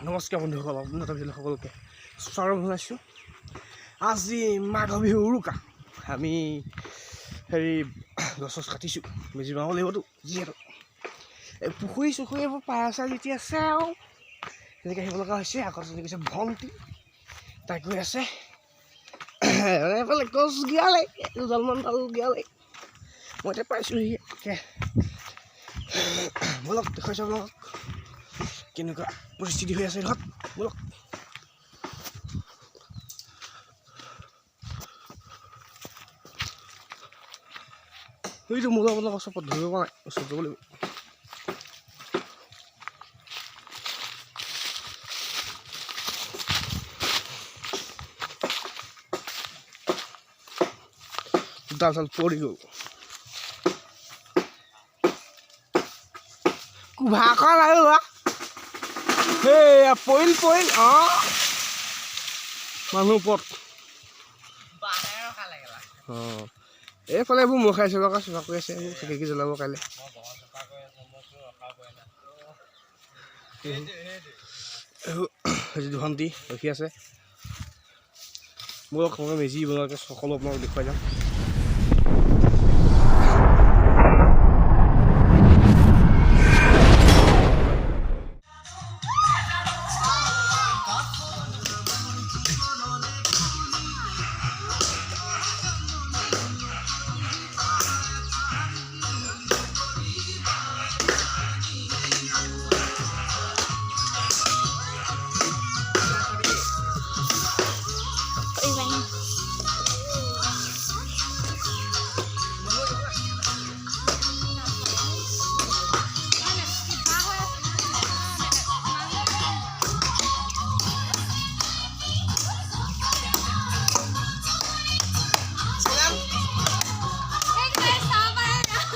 নমস্কাৰ বন্ধুসকল, উন্নত ভিডিঅ' সকলোকে স্বাগতম জনাইছোঁ। আজি মাঘ বিহু উৰুকা আমি গছ কাটিছোঁ, মেজি বনাব লাগিবতো। যিহেতু এই পুখুৰী এইবোৰ পাৰ চাই যেতিয়া আছে আৰু তেনেকৈ আহিব লগা হৈছে। আগত যদি কৈছে ভণ্টি তাই গৈ আছে এফালে গছ গিয়ালে, দুডালমান ডাল গিয়ালে। মই এতিয়া পাইছোঁহি। বলক দেখুৱাই চাব লওক কেনেকুৱা পৰিস্থিতি হৈ আছে ঘৰত। বলক এইটো মূলা বলক ওচৰত ধৰিব পৰা নাই, ওচৰত যাব লাগিব। ডাল চাল পৰি গ'ল। কুভাখন আৰু পৰিল মানুহ ওপৰত। এইফালে এইবোৰ মোৰ খাইছে লগা চফা কৰি আছে, খিৰিকী জ্বলাব কাইলৈ। ভণ্টি ৰখি আছে। মোৰ মেজি বনোৱাকৈ সকলো আপোনালোক দেখুৱাই যাম।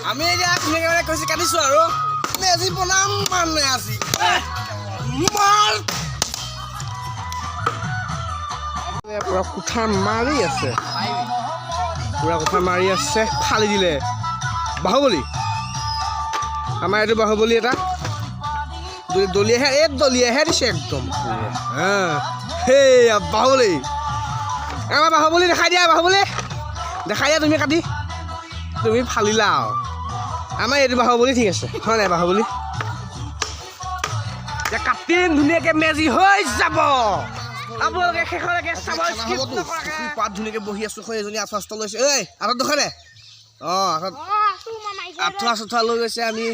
আমি এতিয়া ধুনীয়াকৈ কৈছে কাটিছোঁ আৰু মেজি বনাম মানে আজি পুৰা কুঠাৰ মাৰি আছে, ফালি দিলে। বাহুবলী আমাৰ এইটো বাহুবলী এটা দলিয়াহে দিছে একদম। সেয়া বাহুবলী, আমাৰ বাহুবলী দেখাই দিয়া, তুমি কাটি তুমি ফালিলা আৰু আমাৰ এইটো বাহুবলী। ঠিক আছে হয় নাই বাহুবলী? এতিয়া কাটিম ধুনীয়াকৈ মেজি হৈ যাব। আপোনালোকে শেষলৈকে চাব। পাত ধুনীয়াকৈ বহি আছোঁ। এজনী আঁঠুৱা চাঠুৱা লৈছে। আঁঠুৱা দেখুৱাই দে। আঁঠুৱা চাঠুৱা লৈ গৈছে। আমি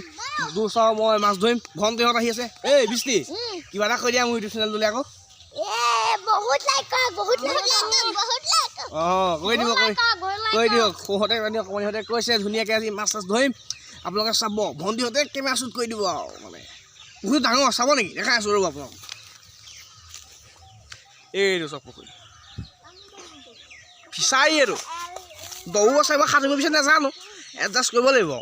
দূৰ চাওঁ, মই মাছ ধৰিম। ভণ্টিহঁত আহি আছে। বৃষ্টি কিবা এটা কৈ দিয়া মোৰ ইউটিউব চেনেলটোলৈ আকৌ। কৈ দিয়ক। অকণমানিহঁতে কৈছে ধুনীয়াকৈ আজি মাছ চাছ ধৰিম, আপোনালোকে চাব। ভণ্টিহঁতে কেমেৰা শ্বুট কৰি দিব আৰু মানে বহুত ডাঙৰ। চাব নেকি? দেখাই আছোঁ ৰ'ব আপোনাক। এইটো চব পুখুৰী ফিচাৰী, এইটো দৌ আছে। মই সাঁতুৰিব পিছত নাজানো, এডজাষ্ট কৰিব লাগিব।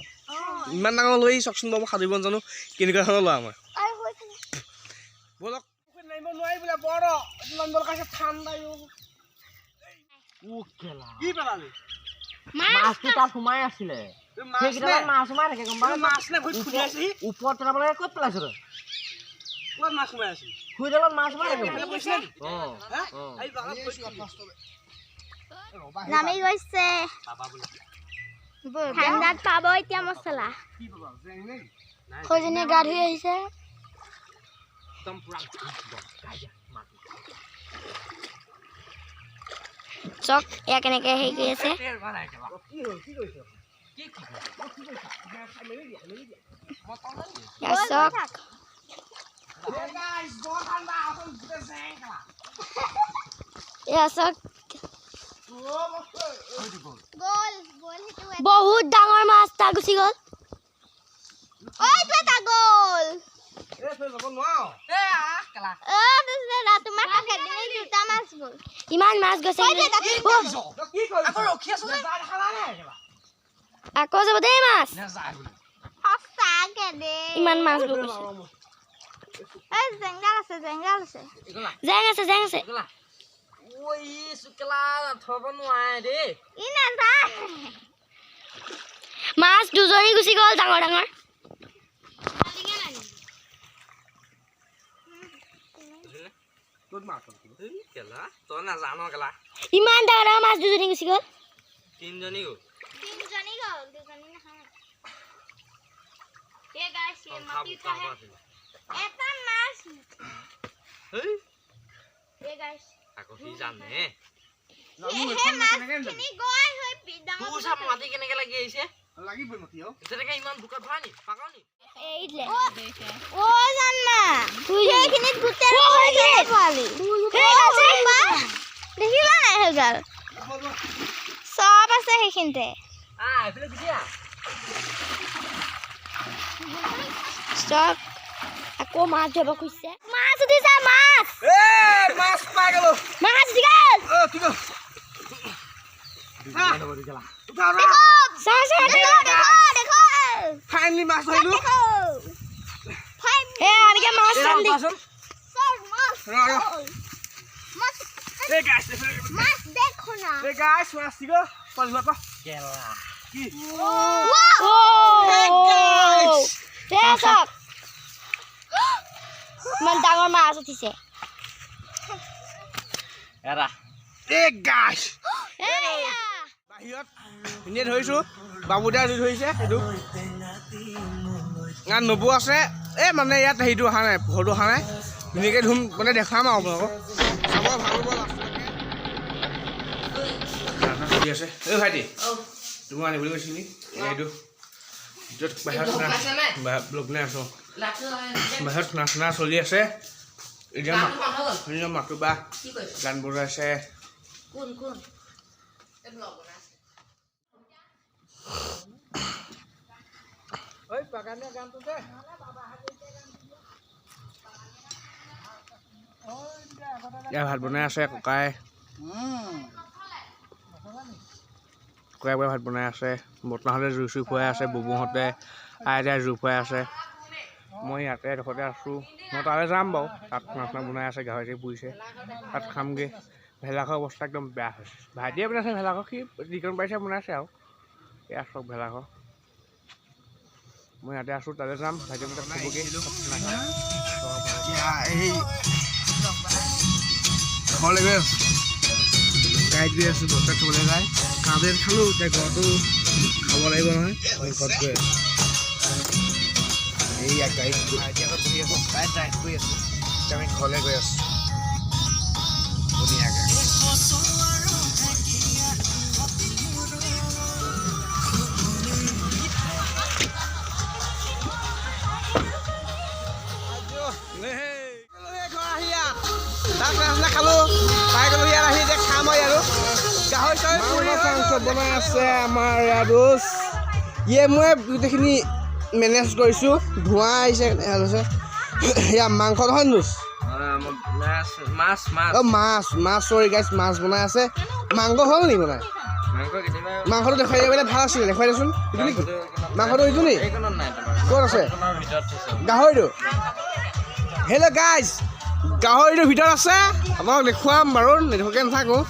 ইমান ডাঙৰ লৈ চাওকচোন বাৰু, মই সাঁতুৰিব নাজানো। কেনেকুৱা ধৰণৰ লোৱা আমাৰ বলক। নামিব নোৱাৰি বোলে, বৰ ঠাণ্ডা। কি পেলালি? মাছটো তাত সোমাই আছিলে। মাছ সোমাই থাকে গম পাৱ? মাছ নে ভৰিত খুলি আছে? ওপৰত পেলাব লাগে। ক'ত পেলাইছ তই? ক'ত মাছ সোমাই আছে? খুৰীডালত মাছ সোমাই থাকে। নামি গৈছে। ঠাণ্ডাত পাব এতিয়া মছলা। সৌজনীয়ে গা ধুই আহিছে। চক এয়া কেনেকে হেৰি কৰি আছে। চক বহুত ডাঙৰ মাছ এটা গুচি গ'ল। ইমান মাছ গৈছে। আকৌ যাব দেই মাছ। ইমান মাছ জেং আছে। মাছ দুজনী গুচি গ'ল ডাঙৰ ডাঙৰ। তোৰ মাছ কেলা তই নাজানো কেলা ইমান ডাঙৰ ডাঙৰ মাছ দুজনী গুচি গ'ল তিনিজনী গ'ল দুজনী নহয় এ গাইছ এ মাটি খাহে এটা মাছ হেই এ গাইছ আকৌ সি জানে হে মাছ কিনি গৈ হৈ পিডাঙৰ তোৰ চাপ মাটি কেনেকে লাগি আহিছে লাগিবই মতি তেনেকে ইমান বোকাত ভৰাই নি পাগল নি এইলে ও জানমা তুই এইখিনিত গুটেৰ হৈছে পোৱালি দেখিলা নাই হেগাল সব আছে সেইখিনিতে এইফালে গুচিয়া ষ্টপ আকৌ মাছ ধৰিব খুজিছে মাছ উঠিছে মাছ এ মাছ পাই গ'ল মাছ উঠি গ'ল কি গ'ল উঠা দেখো ফাইনেলি মাছ ধৰিলো এনেকে মাছ কোৱাচোন মাছ দেখো না মাছ কি গ'ল পলিলতা কেলা কি ইমান ডাঙৰ মাছ উঠিছে এৰা গাইছ বাহিৰত এনেই ধৰিছো বাবুদাই ধৰিছে সেইটো ইয়াত নবৌ আছে এই মানে ইয়াত হেৰিটো অহা নাই ঘৰটো অহা নাই ধুনীয়াকৈ ধুম মানে দেখাম আৰু আপোনালোকক চাব ভাল হ'ব লাষ্টলৈকে আছে এই ভাইটি তোমাক আনিবলৈ কৈছিল নি এইটো য'ত বাহিৰত ব্লগ নাই আছোঁ বাহিৰত নাচনা চলি আছে এতিয়া মাতো বা গান বজাইছে ইয়াত ভাত বনাই আছে ককাই ভাত বনাই আছে বৰ্তাহঁতে জুই চুই খুৱাই আছে বুবুহঁতে আইতাই জুই খুৱাই আছে মই ইয়াতে এডোখৰতে আছোঁ মই তালৈ যাম বাৰু তাত নাচনা বনাই আছে গাহৰি পুৰিছে তাত খামগৈ ভেলাঘৰ অৱস্থা একদম বেয়া হৈছে ভাইটিয়ে বনাইছে ভেলাঘৰ সি যিকণ পাৰিছে বনাইছে আৰু এয়া চব ভেলাঘৰ মই ইয়াতে আছোঁ তালৈ যাম ভাইটিয়ে তাত খাবগৈ ঘৰলৈ গৈ আছোঁ গাড়ীত গৈ আছোঁ বস্তাত থ'বলৈ যায় কাঁদে খালোঁ এতিয়া ঘৰতো খাব লাগিব নহয় ঘৰত গৈ আছোঁ এইয়া গাড়ীত ভাইটি আগত বহি আছোঁ তাই ড্ৰাইভ কৰি আছোঁ এতিয়া আমি ঘৰলৈ গৈ আছোঁ ধুনীয়াকৈ খালো পাই গ'লো ইয়াত আহি এতিয়া খাম আৰু গাহৰি মাংস বনাই আছে আমাৰ আৰু ইয়ে মই গোটেইখিনি মেনেজ কৰিছোঁ ধোঁৱা আহিছে এয়া মাংস নহয় নুচ মাছ চৰি গাইছ মাছ বনাই আছে মাংস হ'ল নি বনাই মাংসটো দেখুৱাই দিবলৈ ভাল আছিলে দেখুৱাই দেচোন এইটো নেকি মাংসটো এইটো নি ক'ত আছে গাহৰিটো হেল্ল' গাইজ গাহৰিটোৰ ভিতৰত আছে আপোনাক দেখুৱাম বাৰু নেদেখুৱাকৈ নাথাকোঁ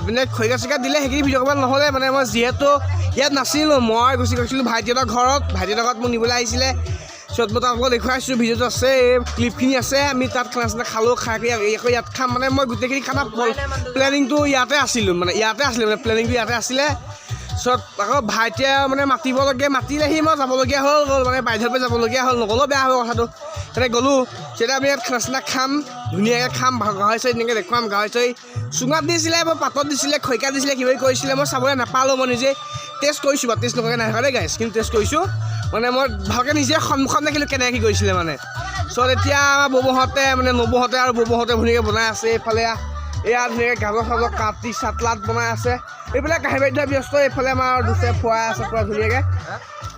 মানে খৰিকা চৰিকা দিলে সেইখিনি ভিডিঅ' কৰিব নহ'লে মানে মই যিহেতু ইয়াত নাছিলোঁ মই গুচি গৈছিলোঁ ভাইটিহঁতৰ ঘৰত মোক নিবলৈ আহিছিলে পিছত মই আপোনালোকক দেখুৱাইছোঁ ভিডিঅ'টো আছে এই ক্লিপখিনি আছে আমি তাত খানা চানা খালোঁ খাই আকৌ ইয়াত খাম মানে মই গোটেইখিনি খানা প্লেনিংটো ইয়াতে আছিলোঁ মানে প্লেনিংটো ইয়াতে আছিলে পিছত আকৌ ভাইটিয়ে মানে মাতিলেহি মই যাবলগীয়া হ'ল মানে বাধ্যত যাবলগীয়া হ'ল নগ'লেও বেয়া হ'ব কথাটো তেনেকৈ গ'লোঁ তেতিয়া আমি ইয়াত খানা চানা খাম ধুনীয়াকৈ খাম গাহৰি চাৰি তেনেকৈ দেখুৱাম গাহৰি চাৰি চুঙাত দিছিলে মই পাতত দিছিলে খৰিকা দিছিলে কিবা কৰিছিলে মই চাবলৈ নাপালোঁ মই নিজে টেষ্ট কৰিছোঁ বাৰু টেষ্ট নকৰাকৈ নাখাওঁ দেই গাইছ কিন্তু টেষ্ট কৰিছোঁ মানে মই ভালকৈ নিজে সন্মুখত দেখিলোঁ কেনেকৈ কি কৰিছিলে মানে চ' এতিয়া আমাৰ ববৌহঁতে মানে নবৌহঁতে আৰু ববৌহঁতে ধুনীয়াকৈ বনাই আছে এইফালে এয়া ধুনীয়াকৈ গাজৰ চাজৰ কাটি চাটলাট বনাই আছে এইবিলাক কাঁহী বাদ্য ব্যস্ত এইফালে আমাৰ দুচে খুৱাই আছে পূৰা ধুনীয়াকৈ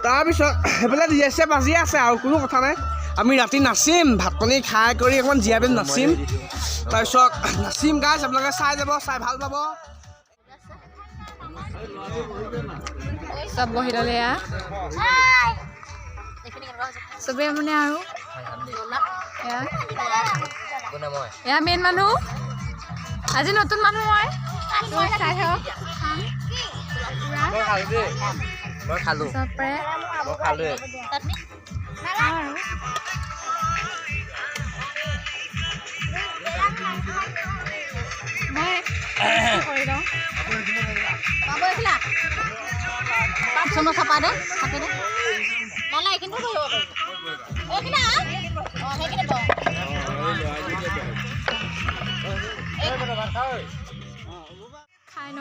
তাৰপিছত সেইফালে ডিজে বাজি আছে আৰু কোনো কথা নাই আমি ৰাতি নাচিম ভাত পানী খাই কৰি অকণমান জীয়াই পেলাই নাচিম তাৰপিছত নাচিম গাইছ আপোনালোকে চাই যাব চাই ভাল পাব চব বহি ল'লে চবেই মানে আৰু এয়া মেইন মানুহ আজি নতুন মানুহ মই চাই থাকক চুনো চাপা দে চাপি দে নহ'লে এইখিনি কৰিব এইখিনি সেইখিনি খাই ন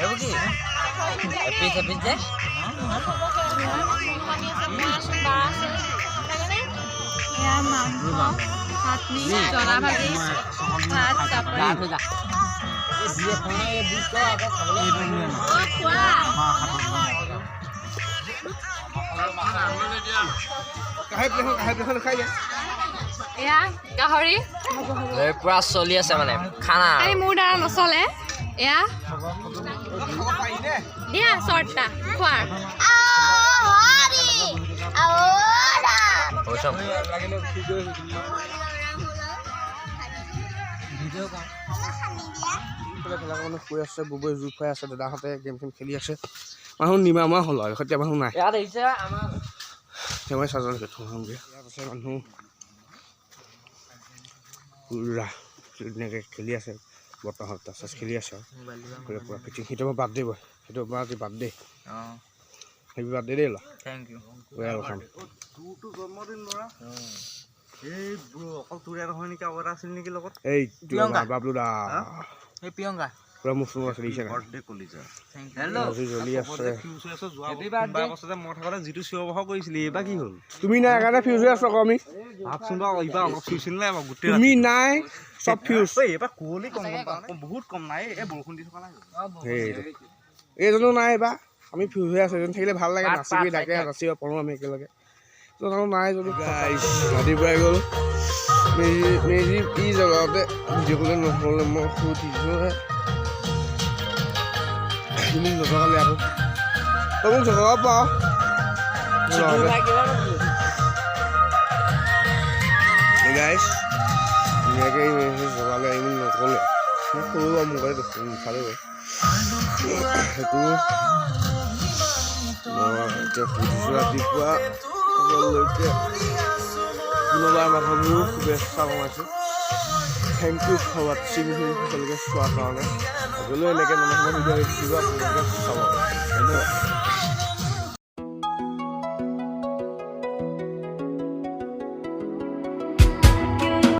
এইবোৰ কি এপিচ এপিচ যে এয়া মাংস চাটনি জ্বলা ভাজি ভাত চাপৰি এয়া গাহৰি পুৰা চলি আছে মানে খানা এই মোৰ দ্বাৰা নচলে এয়া দিয়া চৰ্টা খোৱাৰ কৈ আছে বুবৈ জুই খুৱাই আছে দাদাহঁতে গেম চেম খেলি আছে মানুহ নিমামা হ'ল আৰু সৈতে মানুহ নাই ইয়াত আহিছে আমাৰ মই চাজন থওঁগৈ ইয়াত আছে মানুহ পুৰা ধুনীয়াকৈ খেলি আছে বৰ্তমান তাচ খেলি আছে আৰু পুৰা ফিটিং সেইটো মই বাদ দিব সেইটো মই আজি বাদ দে হেপী বাৰ্থডে দেই ল'ৰা থেংক ইউ ৱেলকাম তোৰতো জন্মদিন ল'ৰা এই অকল তোৰ এটা হয় নেকি আৰু এটা আছিল নেকি লগত এই বাবলু দা এই প্ৰিয়ংকা পুৰা মুছলিম আছে দেখিছে বাৰ্থডে কলিজা আজি জ্বলি আছে বছৰতে মই থাকোঁতে যিটো চিঞৰ বাখৰ কৰিছিলি এইবাৰ কি হ'ল তুমি নাই কাৰণে ফিউজ হৈ আছো আকৌ আমি ভাবচোন বাৰু এইবাৰ অলপ চিউছিল নাই বাৰু গোটেই তুমি নাই চব ফিউজ এইবাৰ কুঁৱলী কম বহুত কম নাই এই বৰষুণ দি থকা নাই সেইটো এইজনো নাই এইবাৰ আমি ফিউজ হৈ আছো এজন থাকিলে ভাল লাগে নাচিবি ডাকে নাচিব পাৰোঁ আমি একেলগে এজনো নাই যদি ৰাতিপুৱাই গ'ল মেজি কি জেগাতে ভিডিঅ' ক'লে নহ'লে মই সুধিছোঁহে মোক নজগালে আকৌ তই মোক জগাব পাৰ গাইছ ধুনীয়াকৈ মেজি জগালে ইমান নক'লে মোক সৰু বাৰু মোবাইল চালে বাৰু সেইটো মই এতিয়া সুধিছোঁ ৰাতিপুৱা সকলোলৈকে পুনৰবাৰ মাঘবিহুৰ শুভেচ্ছা জনাইছোঁ থেংক ইউ ফৰ ৱাটছিং সকলোকে চোৱাৰ কাৰণে আগলৈও এনেকৈ নতুন ভিডিঅ' দেখিব আপোনালোকে চাব ধন্যবাদ